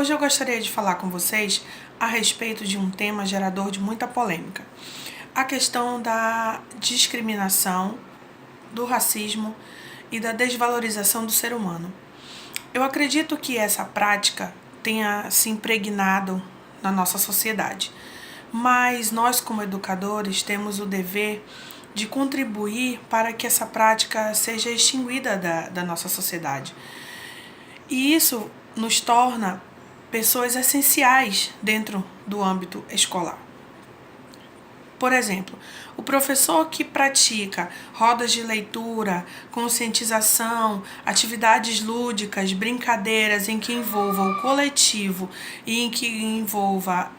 Hoje eu gostaria de falar com vocês a respeito de um tema gerador de muita polêmica. A questão da discriminação, do racismo e da desvalorização do ser humano. Eu acredito que essa prática tenha se impregnado na nossa sociedade, mas nós, como educadores, temos o dever de contribuir para que essa prática seja extinguida da nossa sociedade. E isso nos torna pessoas essenciais dentro do âmbito escolar. Por exemplo, o professor que pratica rodas de leitura, conscientização, atividades lúdicas, brincadeiras em que envolva o coletivo e em que envolva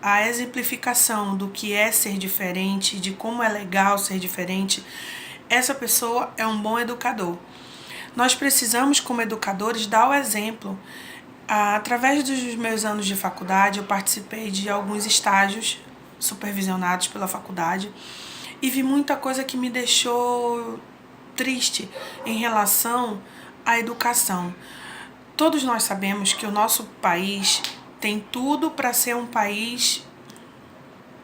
a exemplificação do que é ser diferente, de como é legal ser diferente, essa pessoa é um bom educador. Nós precisamos, como educadores, dar o exemplo. Através dos meus anos de faculdade, eu participei de alguns estágios supervisionados pela faculdade e vi muita coisa que me deixou triste em relação à educação. Todos nós sabemos que o nosso país tem tudo para ser um país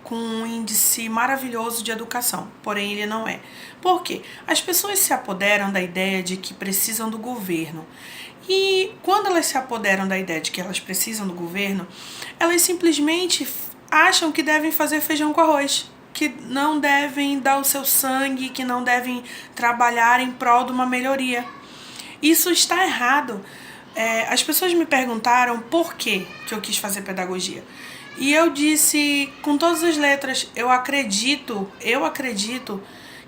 com um índice maravilhoso de educação, porém ele não é. Por quê? As pessoas se apoderam da ideia de que precisam do governo. E quando elas se apoderam da ideia de que elas precisam do governo, elas simplesmente acham que devem fazer feijão com arroz, que não devem dar o seu sangue, que não devem trabalhar em prol de uma melhoria. Isso está errado. As pessoas me perguntaram por que eu quis fazer pedagogia. E eu disse com todas as letras, eu acredito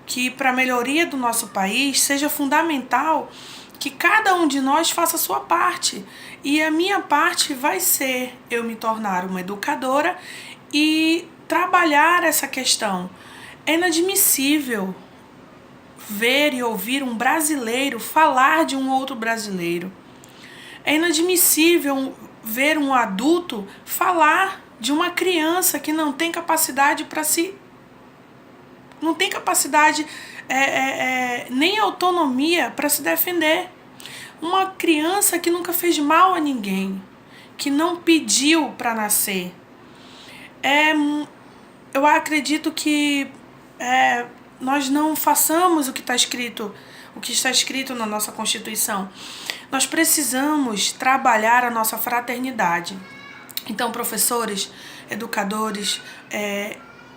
que para a melhoria do nosso país seja fundamental que cada um de nós faça a sua parte. E a minha parte vai ser eu me tornar uma educadora e trabalhar essa questão. É inadmissível ver e ouvir um brasileiro falar de um outro brasileiro. É inadmissível ver um adulto falar de uma criança que não tem capacidade para se... não tem capacidade nem autonomia para se defender. Uma criança que nunca fez mal a ninguém, que não pediu para nascer. Eu acredito que nós não façamos o que está escrito na nossa Constituição. Nós precisamos trabalhar a nossa fraternidade. Então, professores, educadores,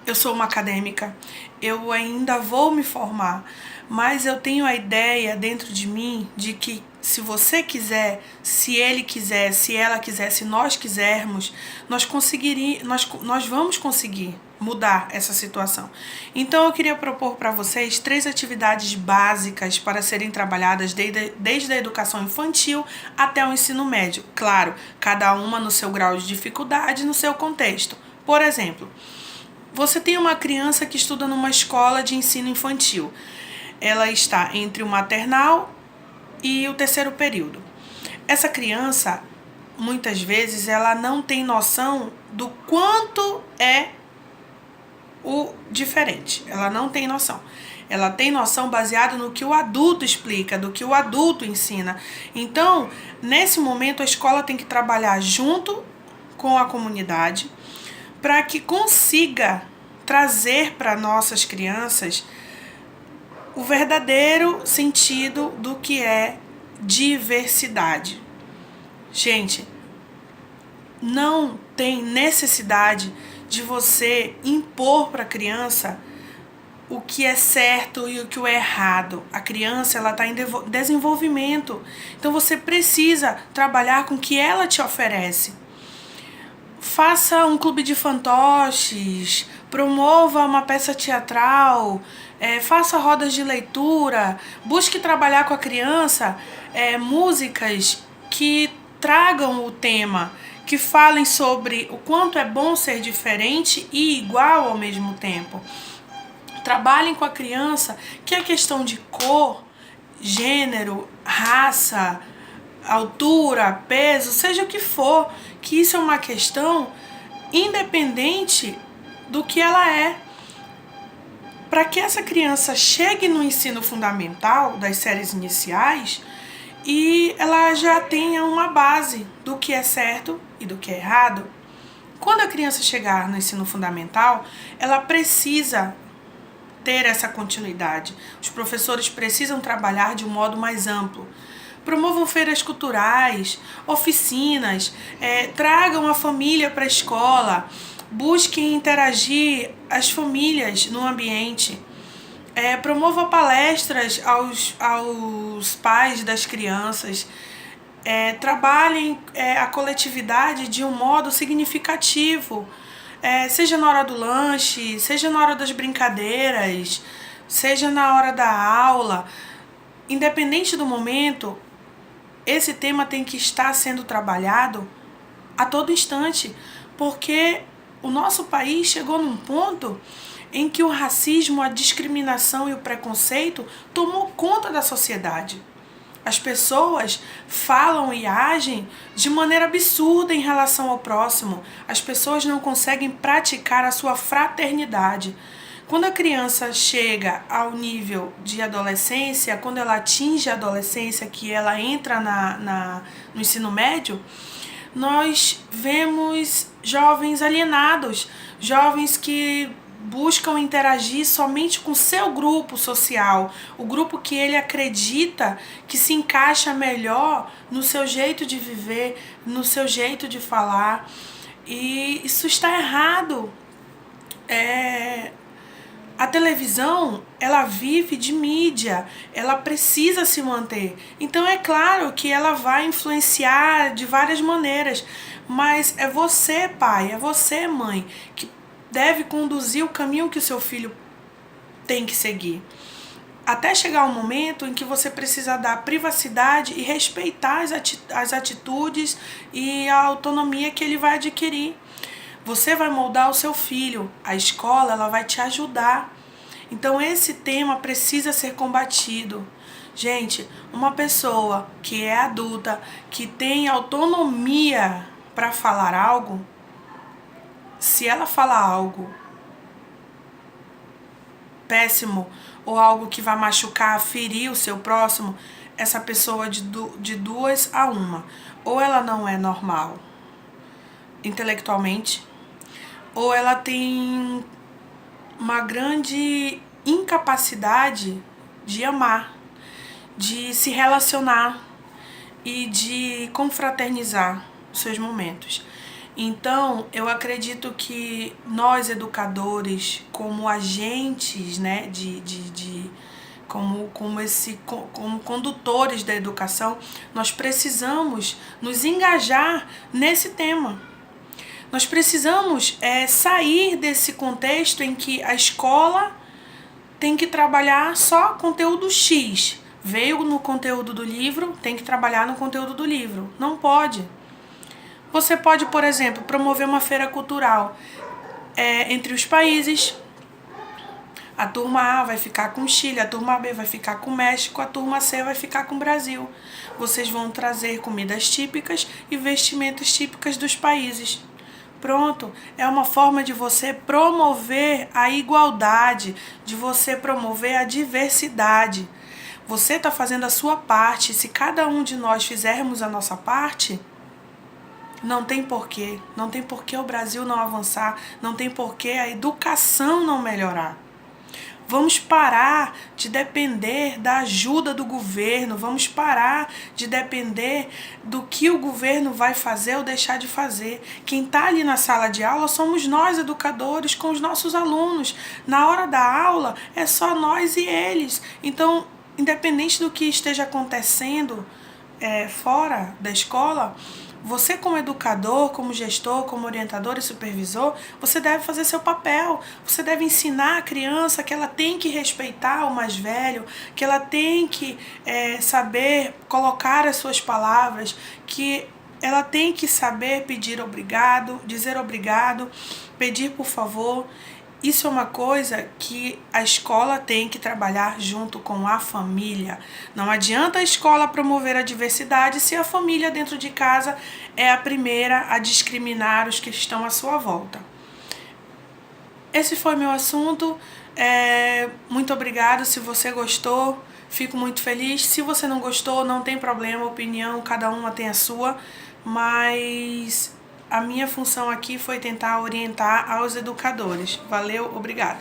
eu sou uma acadêmica, eu ainda vou me formar, mas eu tenho a ideia dentro de mim de que se você quiser, se ele quiser, se ela quiser, se nós quisermos, nós vamos conseguir mudar essa situação. Então eu queria propor para vocês 3 atividades básicas para serem trabalhadas desde a educação infantil até o ensino médio. Claro, cada uma no seu grau de dificuldade, no seu contexto. Por exemplo, você tem uma criança que estuda numa escola de ensino infantil. Ela está entre o maternal e o 3º período. Essa criança, muitas vezes, ela não tem noção do quanto é o diferente. Ela não tem noção. Ela tem noção baseada no que o adulto explica, do que o adulto ensina. Então, nesse momento, a escola tem que trabalhar junto com a comunidade para que consiga trazer para nossas crianças o verdadeiro sentido do que é diversidade. Gente, não tem necessidade de você impor para a criança o que é certo e o que é errado. A criança está em desenvolvimento, então você precisa trabalhar com o que ela te oferece. Faça um clube de fantoches, promova uma peça teatral, faça rodas de leitura, busque trabalhar com a criança músicas que tragam o tema, que falem sobre o quanto é bom ser diferente e igual ao mesmo tempo. Trabalhem com a criança que a questão de cor, gênero, raça, altura, peso, seja o que for, que isso é uma questão independente do que ela é. Para que essa criança chegue no ensino fundamental, das séries iniciais, e ela já tenha uma base do que é certo e do que é errado. Quando a criança chegar no ensino fundamental, ela precisa ter essa continuidade. Os professores precisam trabalhar de um modo mais amplo. Promovam feiras culturais, oficinas, tragam a família para a escola, busquem interagir as famílias no ambiente. Promova palestras aos pais das crianças, trabalhem a coletividade de um modo significativo, seja na hora do lanche, seja na hora das brincadeiras, seja na hora da aula. Independente do momento, esse tema tem que estar sendo trabalhado a todo instante, porque o nosso país chegou num ponto em que o racismo, a discriminação e o preconceito tomou conta da sociedade. As pessoas falam e agem de maneira absurda em relação ao próximo. As pessoas não conseguem praticar a sua fraternidade. Quando a criança chega ao nível de adolescência, quando ela atinge a adolescência, que ela entra no ensino médio, nós vemos jovens alienados, jovens que buscam interagir somente com seu grupo social, o grupo que ele acredita que se encaixa melhor no seu jeito de viver, no seu jeito de falar. E isso está errado. A televisão, ela vive de mídia, ela precisa se manter. Então é claro que ela vai influenciar de várias maneiras, mas é você, pai, é você, mãe, que deve conduzir o caminho que o seu filho tem que seguir. Até chegar um momento em que você precisa dar privacidade e respeitar as atitudes e a autonomia que ele vai adquirir. Você vai moldar o seu filho, a escola ela vai te ajudar. Então esse tema precisa ser combatido. Gente, uma pessoa que é adulta, que tem autonomia para falar algo, se ela falar algo péssimo ou algo que vai machucar, ferir o seu próximo, essa pessoa de duas a uma. Ou ela não é normal intelectualmente, ou ela tem uma grande incapacidade de amar, de se relacionar e de confraternizar os seus momentos. Então, eu acredito que nós, educadores, como agentes, né, como condutores da educação, nós precisamos nos engajar nesse tema. Nós precisamos sair desse contexto em que a escola tem que trabalhar só conteúdo X. Veio no conteúdo do livro, tem que trabalhar no conteúdo do livro. Não pode. Você pode, por exemplo, promover uma feira cultural entre os países. A turma A vai ficar com o Chile, a turma B vai ficar com o México, a turma C vai ficar com o Brasil. Vocês vão trazer comidas típicas e vestimentas típicas dos países. Pronto, é uma forma de você promover a igualdade, de você promover a diversidade. Você está fazendo a sua parte. Se cada um de nós fizermos a nossa parte, não tem porquê o Brasil não avançar, não tem porquê a educação não melhorar. Vamos parar de depender da ajuda do governo, vamos parar de depender do que o governo vai fazer ou deixar de fazer. Quem está ali na sala de aula somos nós, educadores, com os nossos alunos. Na hora da aula é só nós e eles. Então, independente do que esteja acontecendo fora da escola, você como educador, como gestor, como orientador e supervisor, você deve fazer seu papel. Você deve ensinar a criança que ela tem que respeitar o mais velho, que ela tem que saber colocar as suas palavras, que ela tem que saber pedir obrigado, dizer obrigado, pedir por favor. Isso é uma coisa que a escola tem que trabalhar junto com a família. Não adianta a escola promover a diversidade se a família dentro de casa é a primeira a discriminar os que estão à sua volta. Esse foi meu assunto. Muito obrigado. Se você gostou, Fico muito feliz. Se você não gostou, não tem problema, opinião, cada uma tem a sua, mas a minha função aqui foi tentar orientar aos educadores. Valeu, obrigada.